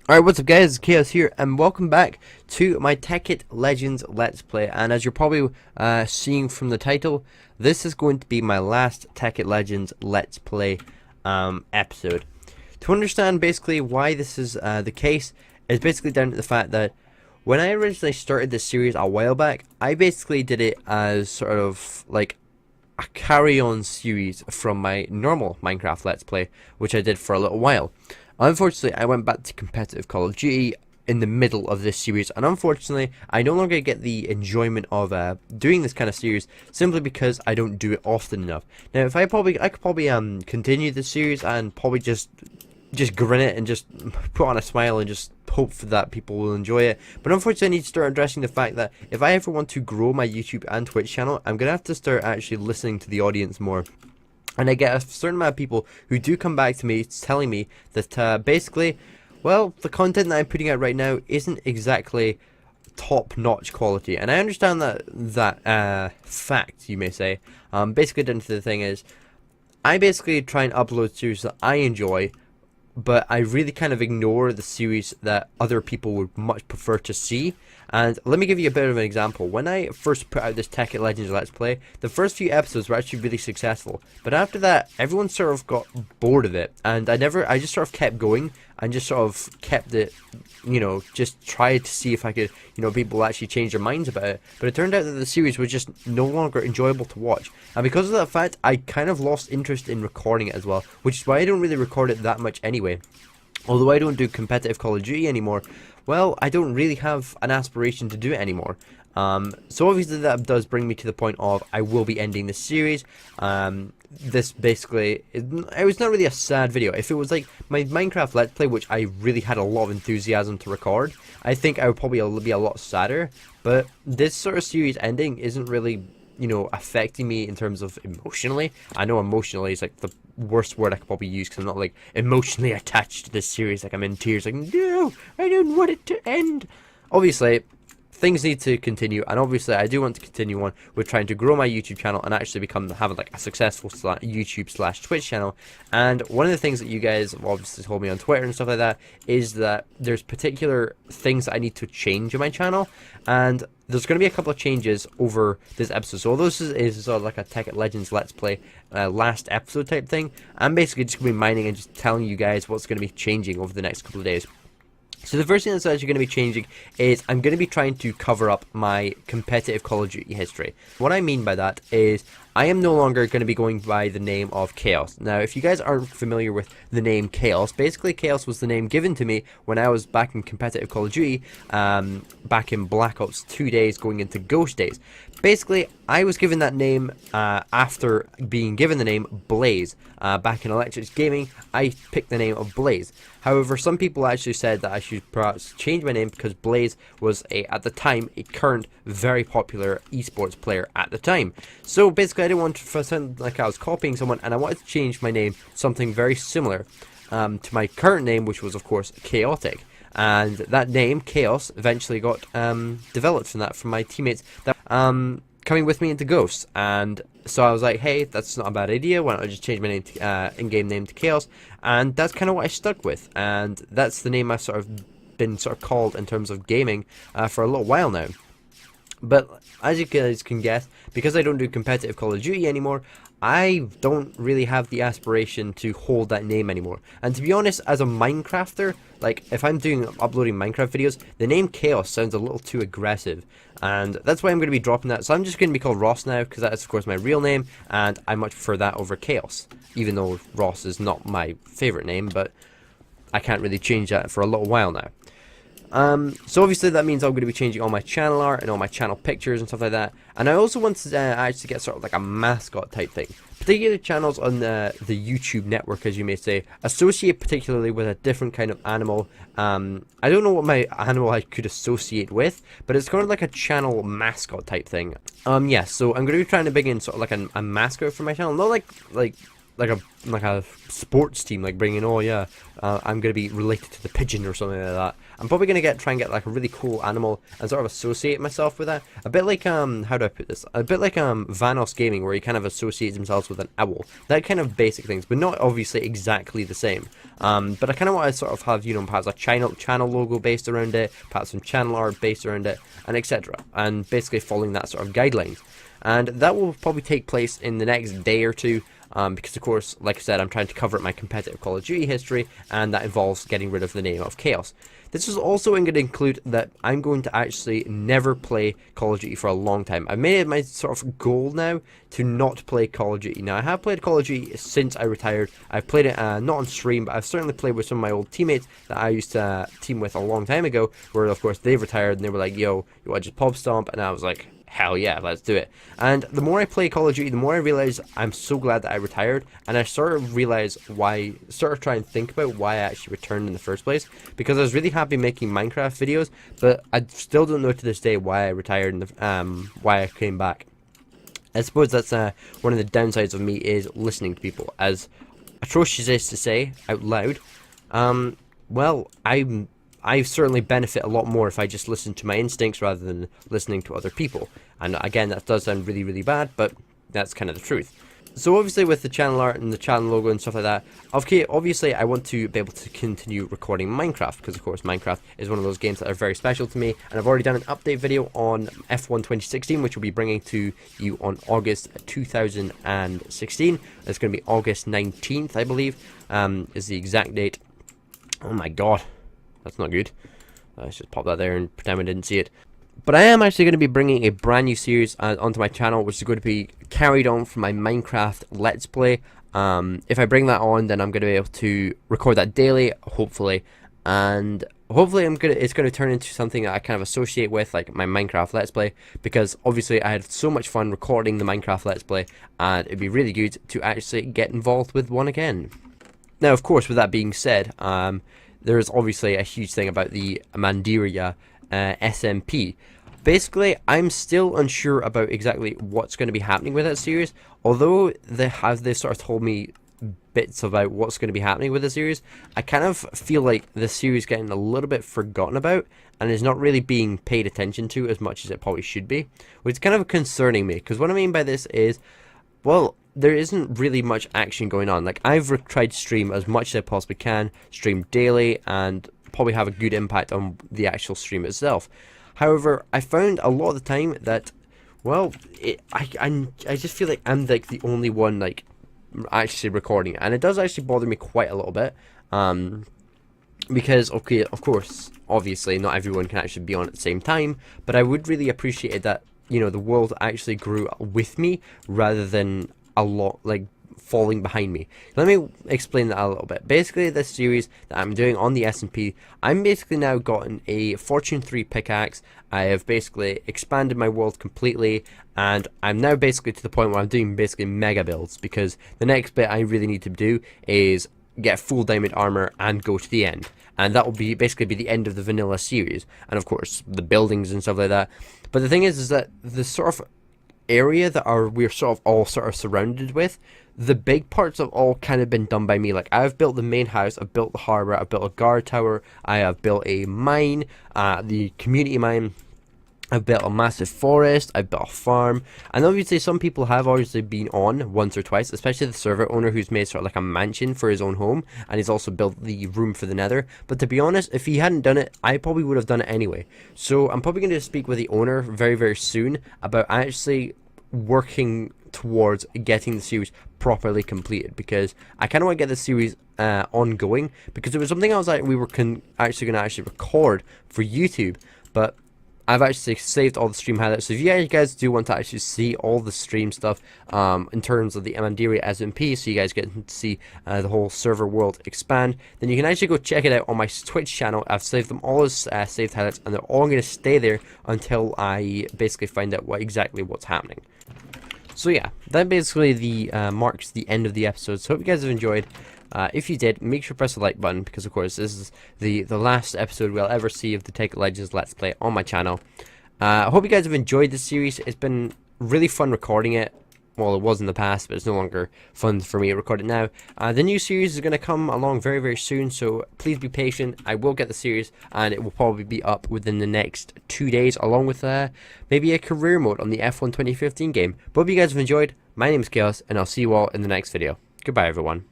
Alright, what's up guys, Chaos here, and welcome back to my Tekkit Legends Let's Play. And as you're probably seeing from the title, this is going to be my last Tekkit Legends Let's Play episode. To understand basically why this is the case, is basically down to the fact that when I originally started this series a while back, I basically did it as sort of like a carry-on series from my normal Minecraft Let's Play, which I did for a little while. Unfortunately, I went back to competitive Call of Duty in the middle of this series, and unfortunately, I no longer get the enjoyment of doing this kind of series simply because I don't do it often enough. Now, if I could probably continue the series and probably just grin it and just put on a smile and just hope for that people will enjoy it. But unfortunately, I need to start addressing the fact that if I ever want to grow my YouTube and Twitch channel, I'm gonna have to start actually listening to the audience more. And I get a certain amount of people who do come back to me telling me that basically, well, the content that I'm putting out right now isn't exactly top-notch quality. And I understand that fact, you may say. Basically, the thing is, I basically try and upload series that I enjoy, but I really kind of ignore the series that other people would much prefer to see. And let me give you a bit of an example. When I first put out this Tekkit Legends Let's Play, the first few episodes were actually really successful. But after that, everyone sort of got bored of it. And I just sort of kept going and just sort of kept it, you know, just tried to see if I could, you know, people actually change their minds about it. But it turned out that the series was just no longer enjoyable to watch. And because of that fact, I kind of lost interest in recording it as well, which is why I don't really record it that much anyway. Although I don't do competitive Call of Duty anymore, well, I don't really have an aspiration to do it anymore. So obviously that does bring me to the point of I will be ending this series. This basically, it was not really a sad video. If it was like my Minecraft Let's Play, which I really had a lot of enthusiasm to record, I think I would probably be a lot sadder. But this sort of series ending isn't really, you know, affecting me in terms of emotionally. I know emotionally is like the worst word I could probably use because I'm not like emotionally attached to this series. Like I'm in tears, like no, I don't want it to end. Obviously, things need to continue, and obviously I do want to continue on with trying to grow my YouTube channel and actually have like a successful YouTube/Twitch channel. And one of the things that you guys have obviously told me on Twitter and stuff like that is that there's particular things that I need to change in my channel, and there's going to be a couple of changes over this episode. So this is sort of like a Tekkit Legends Let's Play last episode type thing. I'm basically just going to be mining and just telling you guys what's going to be changing over the next couple of days. So the first thing that's actually going to be changing is I'm going to be trying to cover up my competitive Call of Duty history. What I mean by that is I am no longer going to be going by the name of Chaos. Now, if you guys aren't familiar with the name Chaos, basically Chaos was the name given to me when I was back in competitive Call of Duty, back in Black Ops 2 days going into Ghost days. Basically, I was given that name after being given the name Blaze. Back in Electric Gaming, I picked the name of Blaze. However, some people actually said that I should perhaps change my name because Blaze was, at the time, a current very popular esports player at the time. So basically, I didn't want to sound like I was copying someone, and I wanted to change my name to something very similar to my current name, which was, of course, Chaotic. And that name, Chaos, eventually got developed from my teammates that coming with me into Ghosts. And so I was like, hey, that's not a bad idea. Why don't I just change my name to, in-game name to Chaos? And that's kind of what I stuck with. And that's the name I've sort of been called in terms of gaming for a little while now. But as you guys can guess, because I don't do competitive Call of Duty anymore, I don't really have the aspiration to hold that name anymore. And to be honest, as a Minecrafter, like if I'm uploading Minecraft videos, the name Chaos sounds a little too aggressive. And that's why I'm going to be dropping that. So I'm just going to be called Ross now, because that is of course my real name, and I much prefer that over Chaos. Even though Ross is not my favourite name, but I can't really change that for a little while now. So obviously that means I'm going to be changing all my channel art and all my channel pictures and stuff like that. And I also want to actually get sort of like a mascot type thing. Particular channels on the YouTube network, as you may say, associate particularly with a different kind of animal. I don't know what my animal I could associate with, but it's kind of like a channel mascot type thing. Yeah, so I'm going to be trying to bring in sort of like a mascot for my channel. Not like like a sports team, like bringing, oh yeah, I'm gonna be related to the pigeon or something like that. I'm probably gonna try and get like a really cool animal and sort of associate myself with that. A bit like how do I put this? A bit like Vanos Gaming, where he kind of associates himself with an owl. That kind of basic things, but not obviously exactly the same. But I kind of want to sort of have, you know, perhaps a channel logo based around it, perhaps some channel art based around it, and etc. And basically following that sort of guidelines. And that will probably take place in the next day or two. Because of course, like I said, I'm trying to cover my competitive Call of Duty history, and that involves getting rid of the name of Chaos. This is also going to include that I'm going to actually never play Call of Duty for a long time. I've made it my sort of goal now to not play Call of Duty. Now, I have played Call of Duty since I retired. I've played it not on stream, but I've certainly played with some of my old teammates that I used to team with a long time ago, where of course they've retired and they were like, yo, you want to just pub stomp? And I was like, hell yeah, let's do it. And the more I play Call of Duty, the more I realize I'm so glad that I retired, and I sort of realize why, sort of try and think about why I actually returned in the first place, because I was really happy making Minecraft videos, but I still don't know to this day why I retired and why I came back. I suppose that's one of the downsides of me is listening to people, as atrocious as to say out loud. Well, I certainly benefit a lot more if I just listen to my instincts rather than listening to other people. And again, that does sound really, really bad, but that's kind of the truth. So obviously with the channel art and the channel logo and stuff like that, okay, obviously I want to be able to continue recording Minecraft, because of course Minecraft is one of those games that are very special to me, and I've already done an update video on F1 2016, which will be bringing to you on August 2016. It's going to be August 19th, I believe, is the exact date. Oh my god. That's not good. Let's just pop that there and pretend we didn't see it. But I am actually going to be bringing a brand new series onto my channel, which is going to be carried on from my Minecraft Let's Play. If I bring that on, then I'm going to be able to record that daily, hopefully. And hopefully it's going to turn into something that I kind of associate with, like my Minecraft Let's Play. Because obviously I had so much fun recording the Minecraft Let's Play, and it'd be really good to actually get involved with one again. Now, of course, with that being said, there is obviously a huge thing about the Mandiria SMP. Basically, I'm still unsure about exactly what's going to be happening with that series. Although they sort of told me bits about what's going to be happening with the series, I kind of feel like the series is getting a little bit forgotten about and is not really being paid attention to as much as it probably should be, which is kind of concerning me. Because what I mean by this is, well, there isn't really much action going on. Like, I've tried to stream as much as I possibly can, stream daily, and probably have a good impact on the actual stream itself. However, I found a lot of the time that, well, I just feel like I'm like the only one like actually recording it, and it does actually bother me quite a little bit. Because, okay, of course, obviously, not everyone can actually be on at the same time, but I would really appreciate it that, you know, the world actually grew with me rather than a lot like falling behind me. Let me explain that a little bit. Basically, this series that I'm doing on the SMP, I'm basically now gotten a Fortune 3 pickaxe. I have basically expanded my world completely, and I'm now basically to the point where I'm doing basically mega builds, because the next bit I really need to do is get full diamond armor and go to the end. And that will be basically the end of the vanilla series, and of course the buildings and stuff like that. But the thing is that the sort of area that we're sort of all sort of surrounded with, the big parts have all kind of been done by me. Like, I've built the main house, I've built the harbor, I've built a guard tower, I have built a mine, the community mine, I've built a massive forest, I've built a farm, and obviously some people have obviously been on once or twice, especially the server owner who's made sort of like a mansion for his own home, and he's also built the room for the nether. But to be honest, if he hadn't done it, I probably would have done it anyway. So I'm probably going to speak with the owner very, very soon about actually working towards getting the series properly completed, because I kind of want to get the series ongoing, because it was something I was like, we were actually going to record for YouTube, but I've actually saved all the stream highlights. So if you guys do want to actually see all the stream stuff in terms of the Mandiri SMP, so you guys get to see the whole server world expand, then you can actually go check it out on my Twitch channel. I've saved them all as saved highlights, and they're all going to stay there until I basically find out exactly what's happening. So yeah, that basically marks the end of the episode. So hope you guys have enjoyed. If you did, make sure to press the like button, because of course this is the last episode we'll ever see of the Tekkit Legends Let's Play on my channel. I hope you guys have enjoyed this series. It's been really fun recording it. well, it was in the past, but it's no longer fun for me to record it now. The new series is going to come along very, very soon, so please be patient. I will get the series, and it will probably be up within the next 2 days, along with maybe a career mode on the F1 2015 game. But hope you guys have enjoyed. My name is Chaos, and I'll see you all in the next video. Goodbye, everyone.